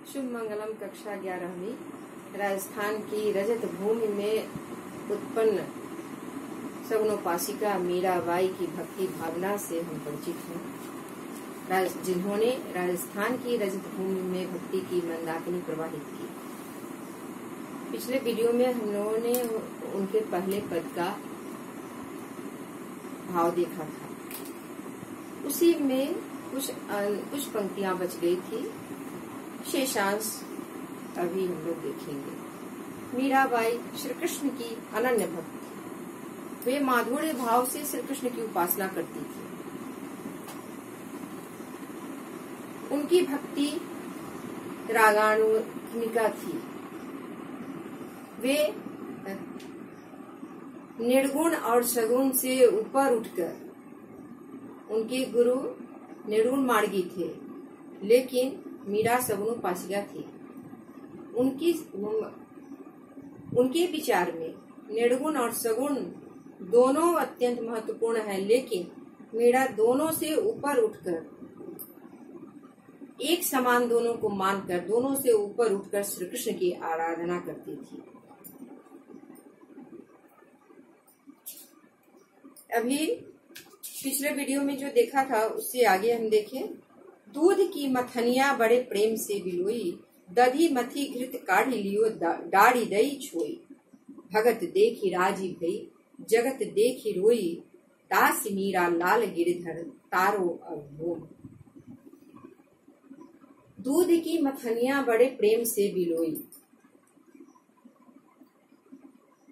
शुभ मंगलम कक्षा 11वीं। राजस्थान की रजत भूमि में उत्पन्न सगुणोपासिका मीराबाई की भक्ति भावना से हम परिचित हैं, जिन्होंने राजस्थान की रजत भूमि में भक्ति की मंदाकिनी प्रवाहित की। पिछले वीडियो में हम लोगों ने उनके पहले पद का भाव देखा था, उसी में कुछ पंक्तियां बच गई थी। शेषांश अभी हम लोग देखेंगे। मीराबाई श्री कृष्ण की अनन्य भक्त, वे माधुर्य भाव से श्री कृष्ण की उपासना करती थी। उनकी भक्ति रागानुगनिका थी। वे निर्गुण और सगुण से ऊपर उठकर, उनके गुरु निर्गुण मार्गी थे, लेकिन मीरा सगुणोपासिका थी। उनके विचार में निर्गुण और सगुण दोनों अत्यंत महत्वपूर्ण है, लेकिन मीरा दोनों से ऊपर उठकर, एक समान दोनों को मानकर, दोनों से ऊपर उठकर श्री कृष्ण की आराधना करती थी। अभी पिछले वीडियो में जो देखा था उससे आगे हम देखें। दूध की मथनिया बड़े प्रेम से बिलोई, दधी मथी घृत काढ़ी लियो डाढ़ी दई छोई। भगत देखी राजी भई, जगत देखी रोई, दास मीरा लाल गिरधर तारो अवोम। दूध की मथनिया बड़े प्रेम से बिलोई,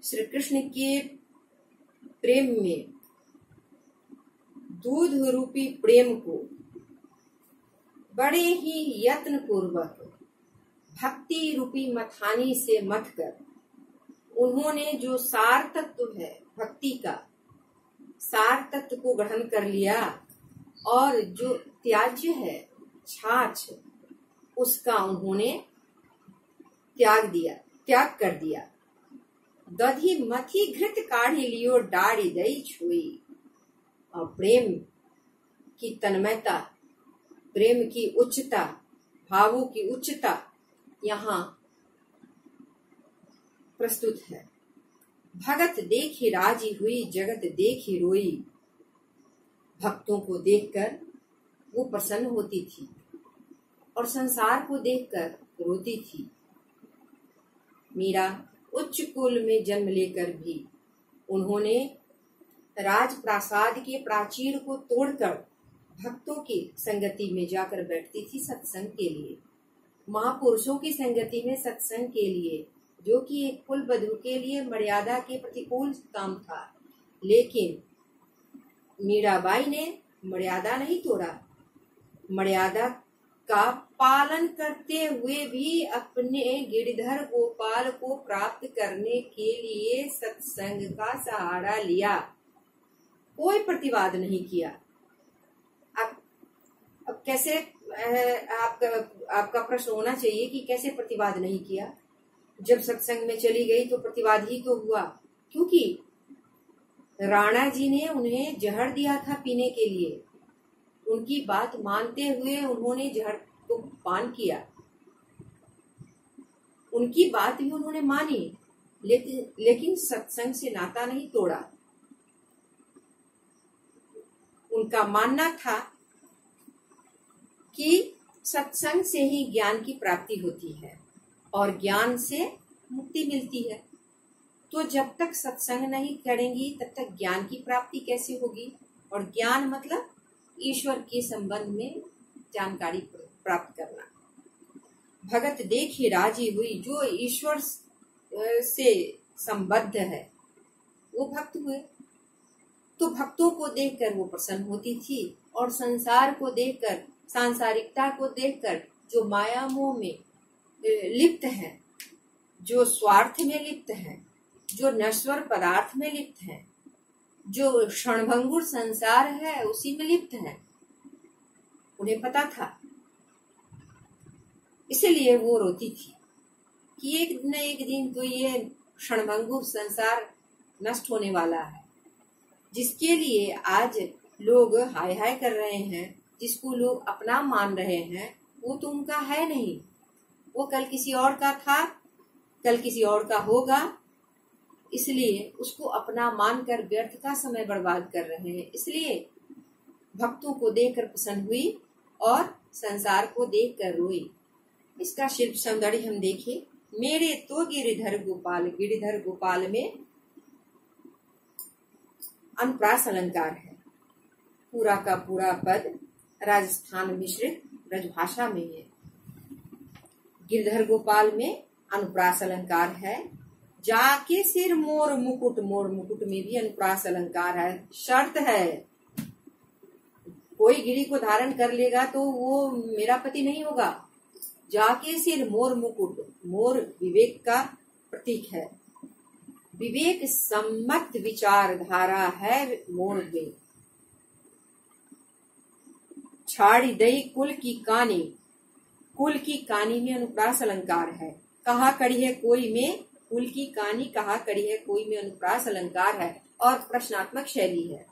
श्री कृष्ण के प्रेम में दूध रूपी प्रेम को बड़े ही यत्न पूर्वक भक्ति रूपी मथानी से मथ कर, उन्होंने जो सार तत्व है भक्ति का, सार तत्व को ग्रहण कर लिया और जो त्याज्य है छाछ, उसका उन्होंने त्याग कर दिया। दधी मथी घृत काढ़ी लियो डाढ़ी दई छुई। और प्रेम की तन्मयता, प्रेम की उच्चता, भावों की उच्चता यहाँ प्रस्तुत है। भगत देखी राजी हुई, जगत देखी रोई। भक्तों को देखकर वो प्रसन्न होती थी और संसार को देखकर रोती थी। मीरा उच्च कुल में जन्म लेकर भी उन्होंने राजप्रासाद के प्राचीर को तोड़कर भक्तों की संगति में जाकर बैठती थी सत्संग के लिए, महापुरुषों की संगति में सत्संग के लिए, जो कि एक कुल वधू के लिए मर्यादा के प्रतिकूल काम था। लेकिन मीराबाई ने मर्यादा नहीं तोड़ा, मर्यादा का पालन करते हुए भी अपने गिरधर गोपाल को प्राप्त करने के लिए सत्संग का सहारा लिया, कोई प्रतिवाद नहीं किया। अब कैसे आपका प्रश्न होना चाहिए कि कैसे प्रतिवाद नहीं किया? जब सत्संग में चली गई तो प्रतिवाद ही तो हुआ, क्योंकि राणा जी ने उन्हें जहर दिया था पीने के लिए। उनकी बात मानते हुए उन्होंने जहर को पान किया, उनकी बात भी उन्होंने मानी, लेकिन सत्संग से नाता नहीं तोड़ा। उनका मानना था कि सत्संग से ही ज्ञान की प्राप्ति होती है और ज्ञान से मुक्ति मिलती है। तो जब तक सत्संग नहीं करेंगी तब तक ज्ञान की प्राप्ति कैसे होगी? और ज्ञान मतलब ईश्वर के संबंध में जानकारी प्राप्त करना। भगत देखी राजी हुई, जो ईश्वर से संबद्ध है वो भक्त हुए। तो भक्तों को देखकर वो प्रसन्न होती थी और संसार को देखकर, सांसारिकता को देखकर, जो माया मोह में लिप्त है, जो स्वार्थ में लिप्त है, जो नश्वर पदार्थ में लिप्त है, जो क्षणभंगुर संसार है उसी में लिप्त है, उन्हें पता था। इसलिए वो रोती थी कि एक न एक दिन तो ये क्षणभंगुर संसार नष्ट होने वाला है, जिसके लिए आज लोग हाय हाय कर रहे हैं, जिसको लोग अपना मान रहे हैं, वो तो उनका है नहीं। वो कल किसी और का था, कल किसी और का होगा, इसलिए उसको अपना मानकर व्यर्थ का समय बर्बाद कर रहे हैं। इसलिए भक्तों को देखकर प्रसन्न हुई और संसार को देखकर रोई। इसका शिल्प सौंदर्य हम देखें। मेरे तो गिरिधर गोपाल, गिरिधर गोपाल में अनुप्रास अलंकार है। पूरा का पूरा पद राजस्थान मिश्रित ब्रजभाषा में है। गिरधर गोपाल में अनुप्रास अलंकार है। जाके सिर मोर मुकुट, मोर मुकुट में भी अनुप्रास अलंकार है। शर्त है, कोई गिरी को धारण कर लेगा तो वो मेरा पति नहीं होगा। जाके सिर मोर मुकुट, मोर विवेक का प्रतीक है। विवेक सम्मत विचारधारा है मोर में। छाड़ी दई कुल की कानी, कुल की कानी में अनुप्रास अलंकार है। कहा कड़ी है कोई में, कुल की कानी कहा कड़ी है कोई में अनुप्रास अलंकार है और प्रश्नात्मक शैली है।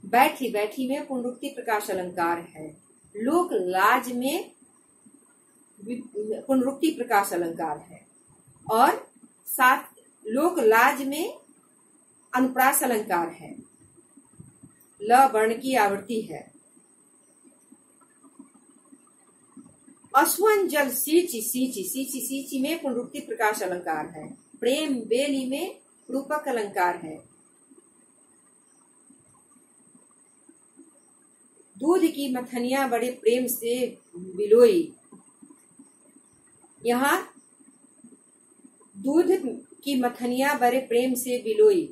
बैठी बैठी में पुनरुक्ति प्रकाश अलंकार है। लोक लाज में पुनरुक्ति प्रकाश अलंकार है और साथ लोक लाज में अनुप्रास अलंकार है। ल वर्ण की आवृत्ति है। अश्वन जल सींची, सींची सींची सींची में पुनरुक्ति प्रकाश अलंकार है। प्रेम बेली में रूपक अलंकार है। दूध की मथनिया बड़े प्रेम से बिलोई, यहाँ दूध की मथनिया बड़े प्रेम से बिलोई,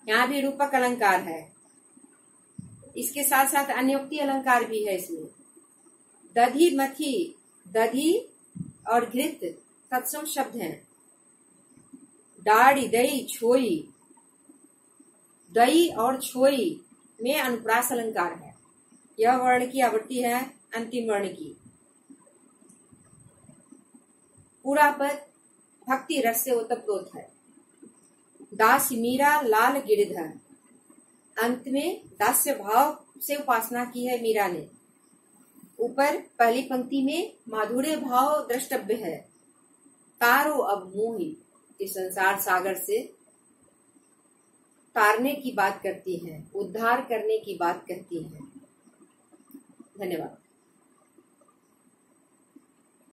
यहाँ भी रूपक अलंकार है। इसके साथ साथ अन्योक्ति अलंकार भी है इसमें। दधी मथी, दधी और घृत तत्सम शब्द हैं। डाढ़ी दही छोई, दही और छोई में अनुप्रास अलंकार है। यह वर्ण की आवृत्ति है अंतिम वर्ण की। पूरा पद भक्ति रस से ओतप्रोत है। दास मीरा लाल गिरधर, अंत में दास्य भाव से उपासना की है मीरा ने। ऊपर पहली पंक्ति में माधुर्य भाव द्रष्टव्य है। तारो अब मोही, इस संसार सागर से तारने की बात करती है, उद्धार करने की बात कहती है। धन्यवाद।